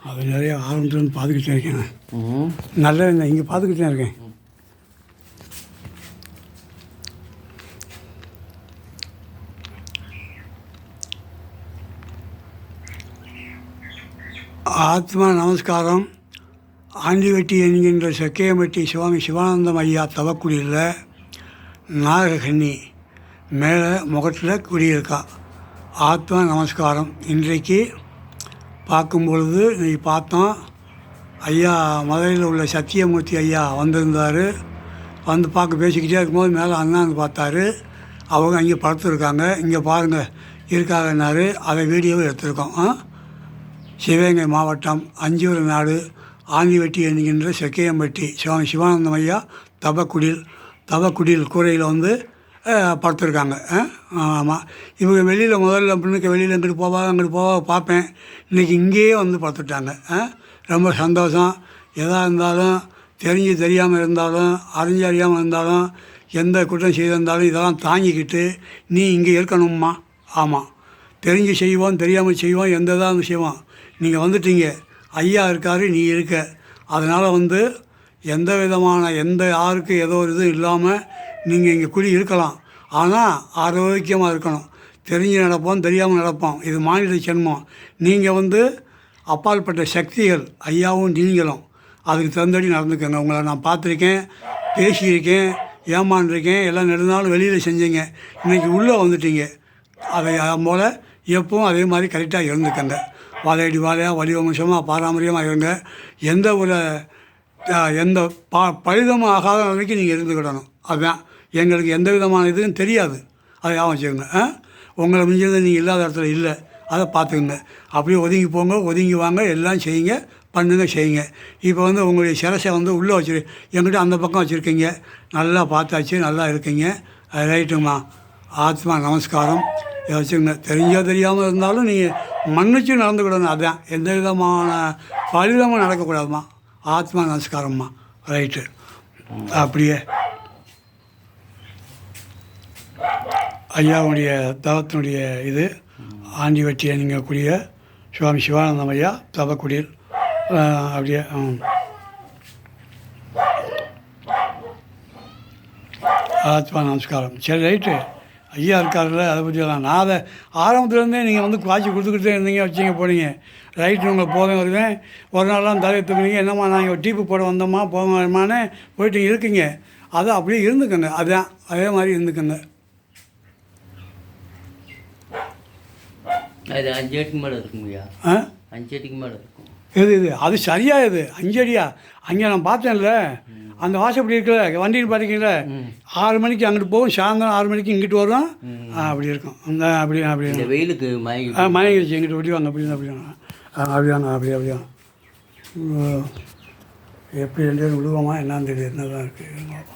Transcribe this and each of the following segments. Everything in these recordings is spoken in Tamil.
அது நிறைய ஆரம்பத்துலேருந்து பார்த்துக்கிட்டே இருக்கேன். நல்ல இங்கே பார்த்துக்கிட்டே இருக்கேன். ஆத்மா நமஸ்காரம். ஆண்டிவெட்டி என்கின்ற செக்கையம்பட்டி சுவாமி சிவானந்தம் ஐயா தவக்குடியில் நாககன்னி மேலே முகத்தில் குடியிருக்கா. ஆத்மா நமஸ்காரம். இன்றைக்கு பார்க்கும்பொழுது இன்றைக்கி பார்த்தோம், ஐயா மதுரையில் உள்ள சத்தியமூர்த்தி ஐயா வந்திருந்தார். வந்து பார்க்க பேசிக்கிட்டே இருக்கும்போது மேலே அண்ணாந்து பார்த்தாரு. அவங்க அங்கே படுத்துருக்காங்க. இங்கே பாருங்கள் இருக்காங்கன்னாரு. அதை வீடியோவை எடுத்திருக்கோம். சிவகங்கை மாவட்டம் அஞ்சூர் நாடு ஆண்டிவெட்டி என்கின்ற செக்கையம்பட்டி சுவாமி சிவானந்தம் ஐயா தவக்குடியில் கூரையில் வந்து படுத்துருக்காங்க. ஆமாம், இவங்க வெளியில் முதல்ல அப்படின்னு வெளியில் அங்கிட்டு போவா பார்ப்பேன். இன்றைக்கி இங்கேயே வந்து படுத்துட்டாங்க. ரொம்ப சந்தோஷம். எதாக இருந்தாலும் தெரிஞ்சு தெரியாமல் இருந்தாலும் அறிஞ்சு அறியாமல் இருந்தாலும் எந்த குற்றம் செய்திருந்தாலும் இதெல்லாம் தாங்கிக்கிட்டு நீ இங்கே இருக்கணும்மா. ஆமாம், தெரிஞ்சு செய்வோம் தெரியாமல் செய்வோம் எந்த இதாக செய்வோம். நீங்கள் வந்துட்டீங்க, ஐயா இருக்கார், நீ இருக்க. அதனால் வந்து எந்த விதமான யாருக்கு ஏதோ ஒரு இதுவும் இல்லாமல் நீங்கள் இங்கே குடி இருக்கலாம். ஆனால் ஆரோக்கியமாக இருக்கணும். தெரிஞ்சு நடப்போம் தெரியாமல் நடப்போம். இது மாநில ஜென்மம். நீங்கள் வந்து அப்பாற்பட்ட சக்திகள் ஐயாவும் நீங்களும். அதுக்கு தகுந்தபடி நடந்துக்கங்க. உங்களை நான் பார்த்துருக்கேன், பேசியிருக்கேன், ஏமாண்டிருக்கேன். எல்லாம் நெடுநாளும் வெளியில் செஞ்சீங்க. இன்றைக்கி உள்ளே வந்துட்டீங்க. அதை போல் எப்பவும் அதே மாதிரி கரெக்டாக இருந்துக்கங்க. வாழையடி வாழையாக வடிவம்சமாக பாரம்பரியமாக இருங்க. எந்த பழுதமும் ஆகாத நிலைக்கு நீங்கள் இருந்துக்கிடணும். அதுதான் எங்களுக்கு எந்த விதமான இதுவும் தெரியாது. அதை ஞாபகம் வச்சுக்கோங்க. உங்களை மிஞ்சது நீங்கள் இல்லாத இடத்துல இல்லை, அதை பார்த்துக்குங்க. அப்படியே ஒதுங்கி போங்க, ஒதுங்கி வாங்க, எல்லாம் செய்யுங்க, செய்யுங்க. இப்போ வந்து உங்களுடைய சிரசை வந்து உள்ளே என்கிட்ட அந்த பக்கம் வச்சுருக்கீங்க. நல்லா பார்த்தாச்சு, நல்லா இருக்கீங்க. ரைட்டுமா. ஆத்மா நமஸ்காரம். இதை வச்சுக்கோங்க. தெரிஞ்சோ தெரியாமல் இருந்தாலும் நீங்கள் மன்னிச்சு நடந்துக்கிடணும். அதுதான் எந்த விதமான பலிதமும் நடக்கக்கூடாதுமா. ஆத்மா நமஸ்காரம்மா. ரைட்டு. அப்படியே ஐயாவுடைய தவத்தினுடைய இது ஆண்டிவெட்டி நீங்கக்கூடிய சுவாமி சிவானந்தம் ஐயா தவக்குடியில் அப்படியே ஆத்மா நமஸ்காரம். சரி, ரைட்டு. ஐயா இருக்காருல்ல, அதை பற்றி நான் அதை ஆரம்பத்துலேருந்தே நீங்கள் வந்து காய்ச்சி கொடுத்துக்கிட்டே இருந்தீங்க, வச்சிங்க போனீங்க. ரைட்டு, உங்களை போவேன் வருவேன். ஒரு நாள்லாம் தலையை தூக்குனீங்க, என்னம்மா நாங்கள் டீப்பு போட வந்தோம்மா போவேமான்னு போயிட்டு இருக்குங்க. அதை அப்படியே இருந்துக்கங்க. அதுதான் அதே மாதிரி இருந்துக்கங்க. அது 5 அடிக்கு மேலே இருக்குங்கய்யா. 5 அடிக்கு மேலே இருக்கும். இது அது சரியா? இது 5 அடியா? அங்கே நான் பார்த்தேன்ல, அந்த வாசப்படி இருக்குல்ல, வண்டியில் பார்த்தீங்கல்ல, 6 மணிக்கு அங்கிட்டு போகும், சாயந்தரம் 6 மணிக்கு இங்கிட்டு வரும். அப்படி இருக்கும். அந்த அப்படி வெயிலுக்கு மயங்கிடுச்சு. எங்கிட்ட ஒட்டி வாங்க. அப்படியாங்க. எப்படி 2 பேரும் விடுவோமா என்னன்னு தெரியுது. என்னதான் இருக்குது.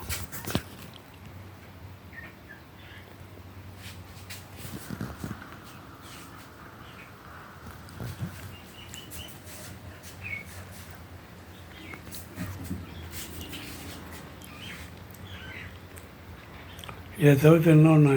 இதை தவிர்த்து இன்னொன்று